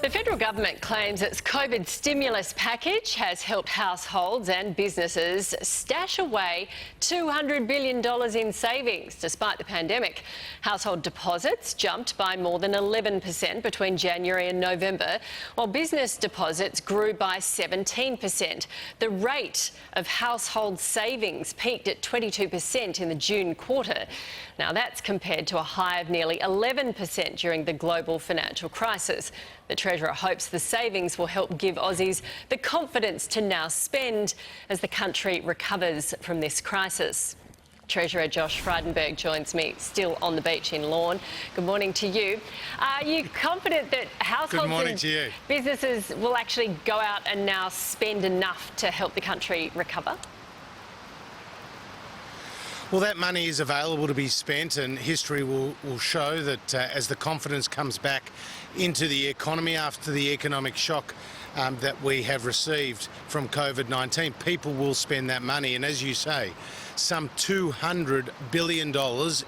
The federal government claims its COVID stimulus package has helped households and businesses stash away $200 billion in savings despite the pandemic. Household deposits jumped by more than 11% between January and November, while business deposits grew by 17%. The rate of household savings peaked at 22% in the June quarter. Now that's compared to a high of nearly 11% during the global financial crisis. The Treasurer hopes the savings will help give Aussies the confidence to now spend as the country recovers from this crisis. Treasurer Josh Frydenberg joins me still on the beach in Lorne. Good morning to you. Are you confident that households and businesses will actually go out and now spend enough to help the country recover? Well, that money is available to be spent, and history will show that as the confidence comes back into the economy after the economic shock that we have received from COVID-19, people will spend that money. And as you say, some $200 billion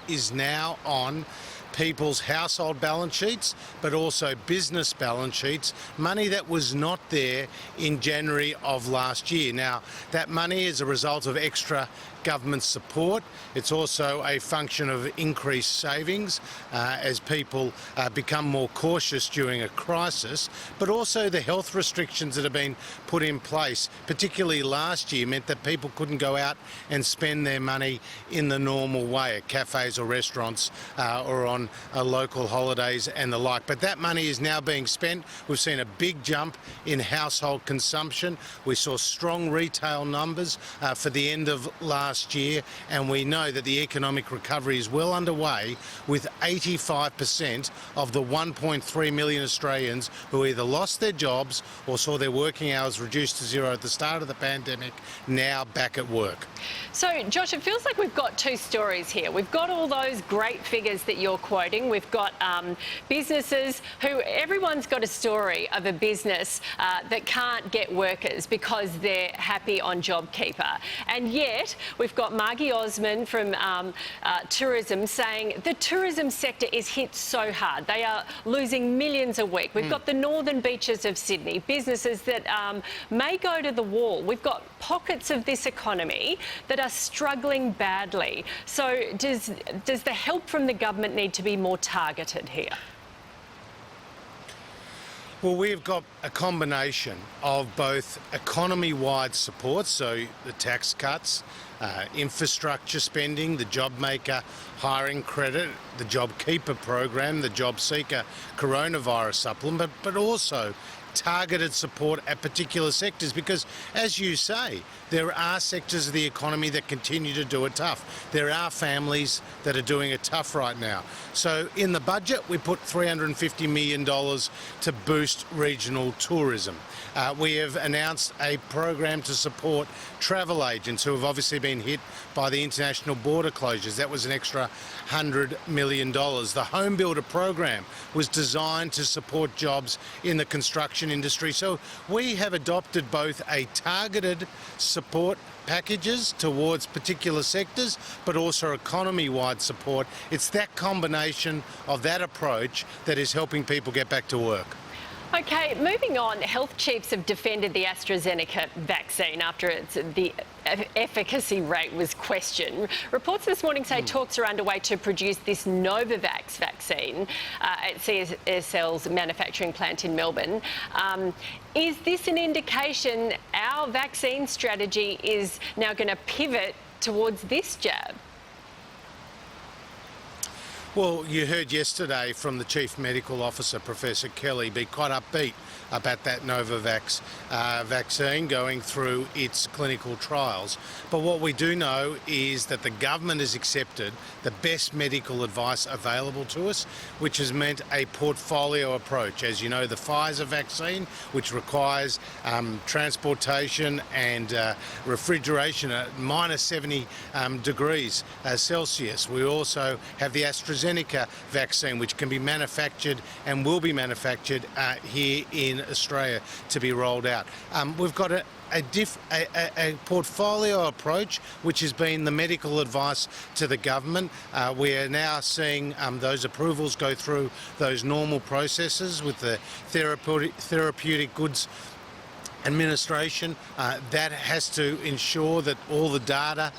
is now on people's household balance sheets, but also business balance sheets, money that was not there in January of last year. Now, that money is a result of extra government support. It's also a function of increased savings as people become more cautious during a crisis, but also the health restrictions that have been put in place, particularly last year, meant that people couldn't go out and spend their money in the normal way at cafes or restaurants or on local holidays and the like. But that money is now being spent. We've seen a big jump in household consumption. We saw strong retail numbers for the end of last year, and we know that the economic recovery is well underway, with 85% of the 1.3 million Australians who either lost their jobs or saw their working hours reduced to zero at the start of the pandemic now back at work. So, Josh, it feels like we've got two stories here. We've got all those great figures that you're quoting. We've got businesses who, everyone's got a story of a business that can't get workers because they're happy on JobKeeper. And yet, we've got Margie Osmond from tourism saying the tourism sector is hit so hard. They are losing millions a week. We've got the northern beaches of Sydney, businesses that may go to the wall. We've got pockets of this economy that are struggling badly. So does the help from the government need to be more targeted here? Well, we've got a combination of both economy-wide support, so the tax cuts, infrastructure spending, the JobMaker hiring credit, the JobKeeper program, the JobSeeker coronavirus supplement, but also targeted support at particular sectors, because, as you say, there are sectors of the economy that continue to do it tough. There are families that are doing it tough right now. So in the budget, we put $350 million to boost regional tourism. We have announced a program to support travel agents who have obviously been hit by the international border closures. That was an extra $100 million. The Home Builder program was designed to support jobs in the construction industry. So we have adopted both a targeted support packages towards particular sectors, but also economy-wide support. It's that combination of that approach that is helping people get back to work. OK, moving on, health chiefs have defended the AstraZeneca vaccine after the efficacy rate was questioned. Reports this morning say talks are underway to produce this Novavax vaccine at CSL's manufacturing plant in Melbourne. Is this an indication our vaccine strategy is now going to pivot towards this jab? Well, you heard yesterday from the Chief Medical Officer, Professor Kelly, be quite upbeat about that Novavax vaccine going through its clinical trials. But what we do know is that the government has accepted the best medical advice available to us, which has meant a portfolio approach. As you know, the Pfizer vaccine, which requires transportation and refrigeration at -70 degrees Celsius. We also have the AstraZeneca AstraZeneca vaccine, which can be manufactured and will be manufactured here in Australia to be rolled out. We've got a portfolio approach, which has been the medical advice to the government. We are now seeing those approvals go through those normal processes with the therapeutic goods administration. That has to ensure that all the data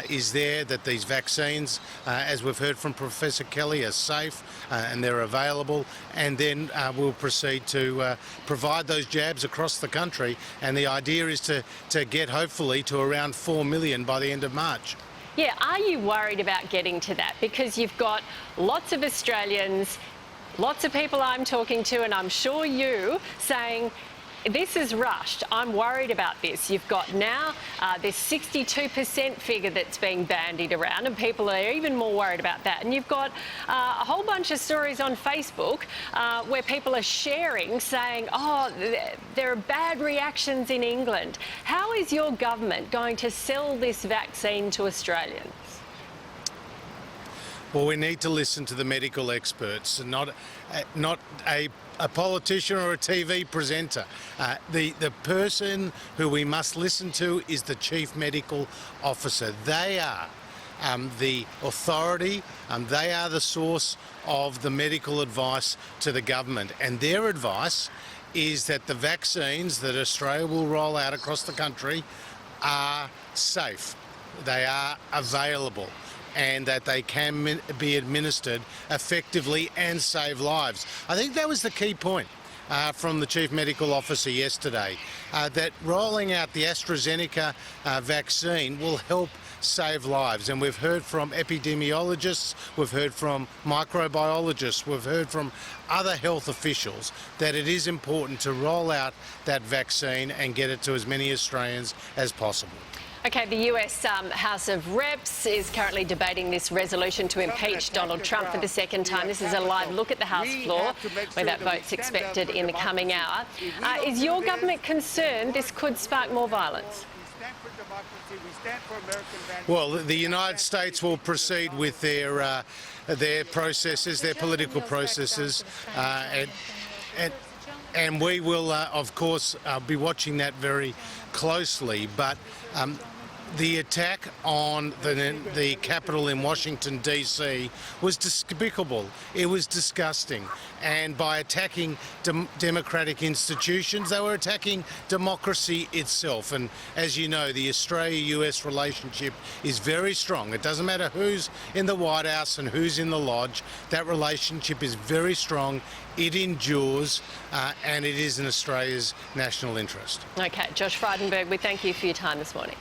is there, that these vaccines, as we've heard from Professor Kelly, are safe and they're available, and then we'll proceed to provide those jabs across the country, and the idea is to get hopefully to around 4 million by the end of March. Yeah, are you worried about getting to that? Because you've got lots of Australians, lots of people I'm talking to, and I'm sure you, saying, this is rushed. I'm worried about this. You've got now this 62% figure that's being bandied around, and people are even more worried about that. And you've got a whole bunch of stories on Facebook where people are sharing, saying, oh, there are bad reactions in England. How is your government going to sell this vaccine to Australians? Well, we need to listen to the medical experts, and not a politician or a TV presenter. The person who we must listen to is the Chief Medical Officer. They are the authority, they are the source of the medical advice to the government, and their advice is that the vaccines that Australia will roll out across the country are safe, they are available, and that they can be administered effectively and save lives. I think that was the key point from the Chief Medical Officer yesterday, that rolling out the AstraZeneca vaccine will help save lives. And we've heard from epidemiologists, we've heard from microbiologists, we've heard from other health officials that it is important to roll out that vaccine and get it to as many Australians as possible. Okay, the US House of Reps is currently debating this resolution to impeach Donald Trump for the second time. This is a live look at the House floor, where that vote's expected in the coming hour. Is your government concerned this could spark more violence? Well, the United States will proceed with their processes, their political processes, and we will, of course, be watching that very closely. But the attack on the Capitol in Washington, D.C. was despicable. It was disgusting. And by attacking democratic institutions, they were attacking democracy itself. And as you know, the Australia-US relationship is very strong. It doesn't matter who's in the White House and who's in the Lodge. That relationship is very strong. It endures, and it is in Australia's national interest. Okay, Josh Frydenberg, we thank you for your time this morning.